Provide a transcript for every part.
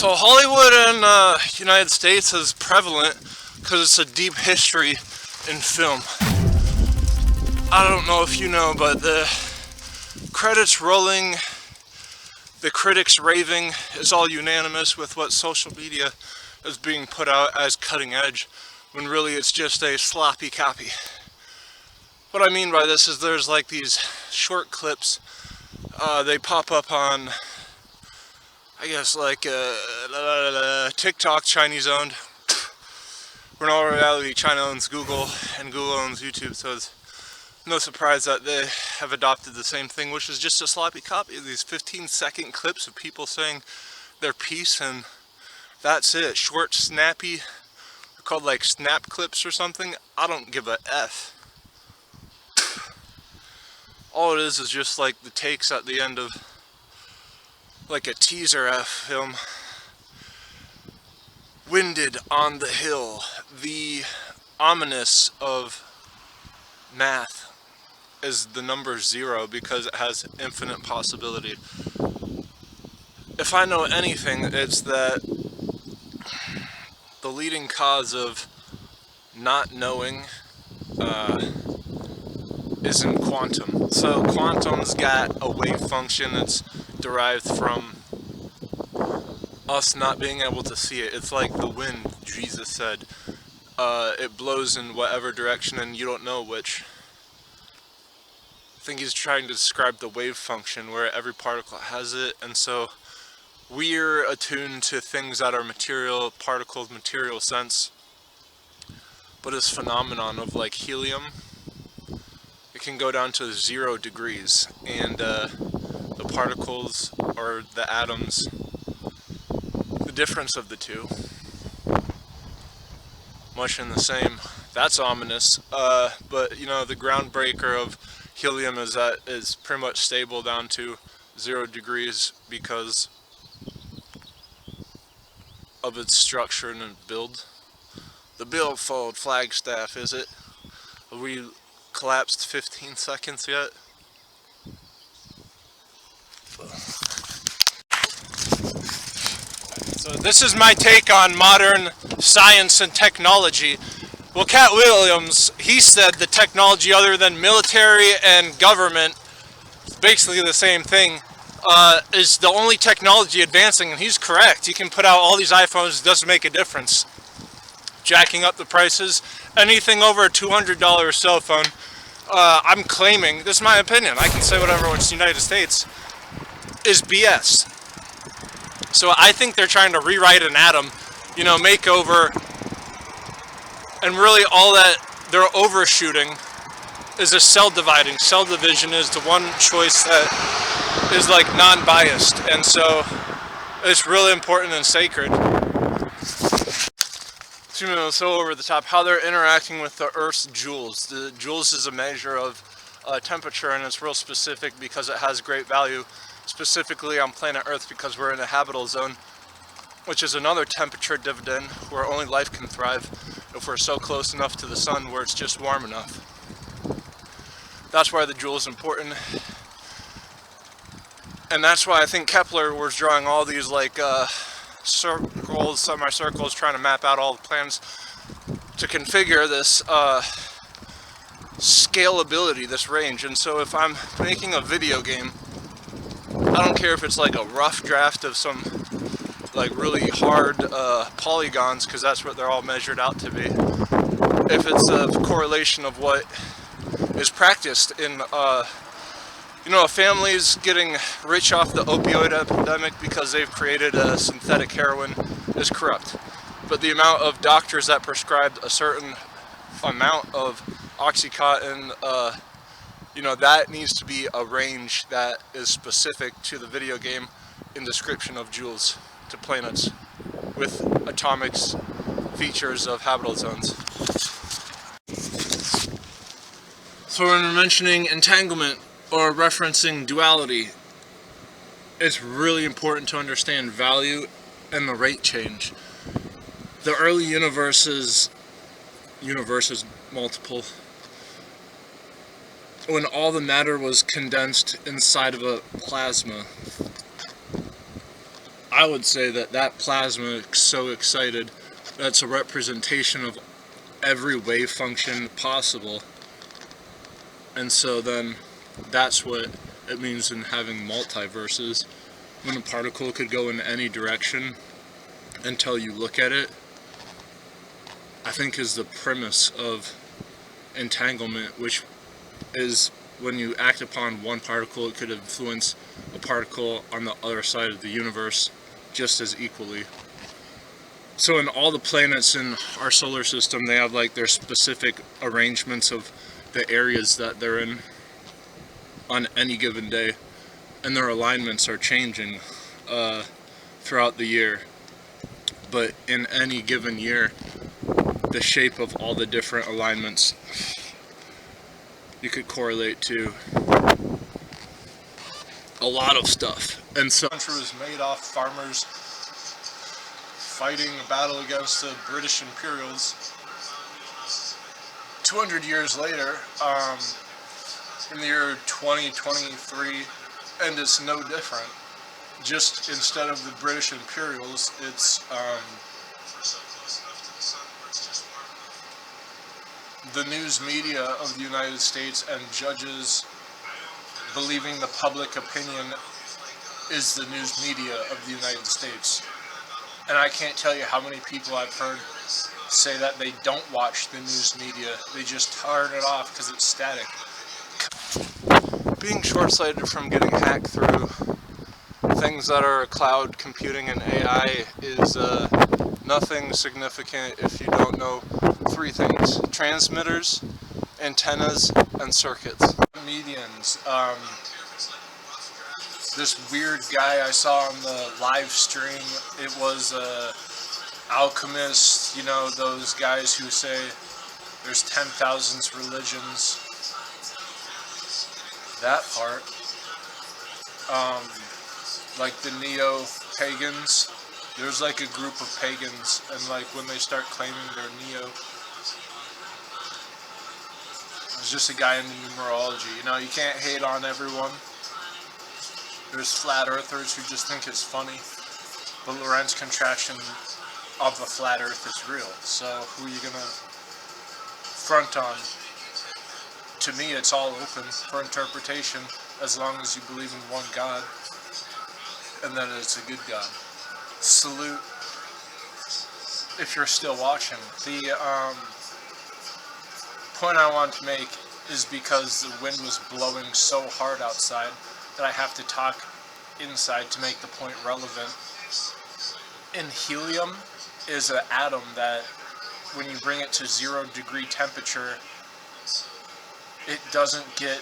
So Hollywood in United States is prevalent because it's a deep history in film. I don't know if you know, but the credits rolling, the critics raving is all unanimous with what social media is being put out as cutting edge, when really it's just a sloppy copy. What I mean by this is there's like these short clips, they pop up on, I guess, like TikTok, Chinese owned. We're in all reality, China owns Google and Google owns YouTube, so it's no surprise that they have adopted the same thing, which is just a sloppy copy of these 15-second clips of people saying their piece, and that's it. Short, snappy, they're called like snap clips or something. I don't give a F. All it is just like the takes at the end of like a teaser F film. Winded on the hill, the ominous of math is the number 0 because it has infinite possibility. If I know anything, it's that the leading cause of not knowing is in quantum. So quantum's got a wave function that's derived from us not being able to see it. It's like the wind, Jesus said. It blows in whatever direction and you don't know which. I think he's trying to describe the wave function where every particle has it, and so we're attuned to things that are material, particles, material sense. But this phenomenon of like helium, it can go down to 0 degrees, and the particles or the atoms, the difference of the two, much in the same. That's ominous. But you know, the groundbreaker of helium is that it's pretty much stable down to 0 degrees because of its structure and build. The billfold Flagstaff, is it? Have we collapsed 15 seconds yet? So this is my take on modern science and technology. Well, Cat Williams, he said the technology other than military and government, basically the same thing, is the only technology advancing, and he's correct. You can put out all these iPhones, it doesn't make a difference. Jacking up the prices, anything over a $200 cell phone, I'm claiming, this is my opinion, I can say whatever, it's the United States, is BS. So I think they're trying to rewrite an atom, you know, make over, and really all that they're overshooting is a cell dividing. Cell division is the one choice that is like non-biased, and so it's really important and sacred. So over the top, how they're interacting with the Earth's joules. The joules is a measure of temperature, and it's real specific because it has great value, specifically on planet Earth because we're in a habitable zone, which is another temperature dividend where only life can thrive if we're so close enough to the sun where it's just warm enough. That's why the joule is important. And that's why I think Kepler was drawing all these like circles, semicircles, trying to map out all the plans to configure this scalability, this range. And so if I'm making a video game, I don't care if it's like a rough draft of some like really hard polygons, because that's what they're all measured out to be. If it's a correlation of what is practiced in, you know, a family's getting rich off the opioid epidemic because they've created a synthetic heroin is corrupt. But the amount of doctors that prescribed a certain amount of Oxycontin, you know, that needs to be a range that is specific to the video game in description of joules to planets with atomics features of habitable zones. So when we're mentioning entanglement or referencing duality, it's really important to understand value and the rate change. The early universes multiple, when all the matter was condensed inside of a plasma, I would say that plasma is so excited. That's a representation of every wave function possible. And so then that's what it means in having multiverses. When a particle could go in any direction until you look at it, I think is the premise of entanglement, which is when you act upon one particle, it could influence a particle on the other side of the universe just as equally. So in all the planets in our solar system, they have like their specific arrangements of the areas that they're in on any given day, and their alignments are changing throughout the year. But in any given year, the shape of all the different alignments you could correlate to a lot of stuff. And so the country was made off farmers fighting a battle against the British Imperials. 200 years later, in the year 2023, and it's no different. Just instead of the British Imperials, it's the news media of the United States and judges believing the public opinion is the news media of the United States. And I can't tell you how many people I've heard say that they don't watch the news media, they just turn it off because it's static. Being short-sighted from getting hacked through things that are cloud computing and AI is nothing significant if you don't know three things: transmitters, antennas, and circuits. Medians. This weird guy I saw on the live stream, it was alchemist, you know, those guys who say there's 10,000 religions. That part. Like the neo-pagans. There's like a group of pagans, and like when they start claiming they're neo, it's just a guy into numerology. You know, you can't hate on everyone. There's flat earthers who just think it's funny. The Lorentz contraction of the flat earth is real. So who are you gonna front on? To me, it's all open for interpretation as long as you believe in one God and that it's a good God. Salute if you're still watching. The point I want to make is because the wind was blowing so hard outside that I have to talk inside to make the point relevant. And helium is an atom that, when you bring it to 0-degree temperature, it doesn't get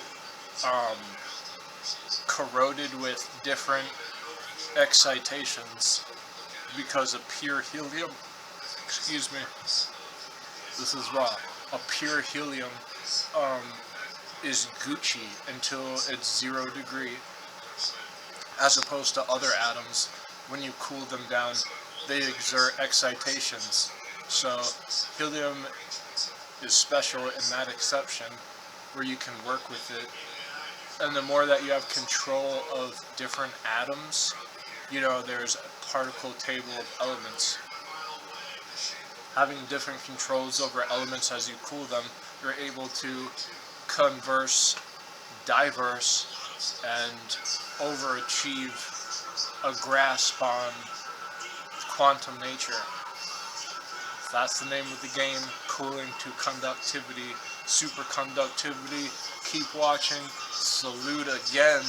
corroded with different excitations because a pure helium, excuse me, this is raw, a pure helium is Gucci until it's 0 degree, as opposed to other atoms. When you cool them down, they exert excitations. So helium is special in that exception, where you can work with it. And the more that you have control of different atoms, you know, there's a particle table of elements. Having different controls over elements as you cool them, you're able to converse, diverse, and overachieve a grasp on quantum nature. That's the name of the game, cooling to conductivity, superconductivity. Keep watching. Salute again.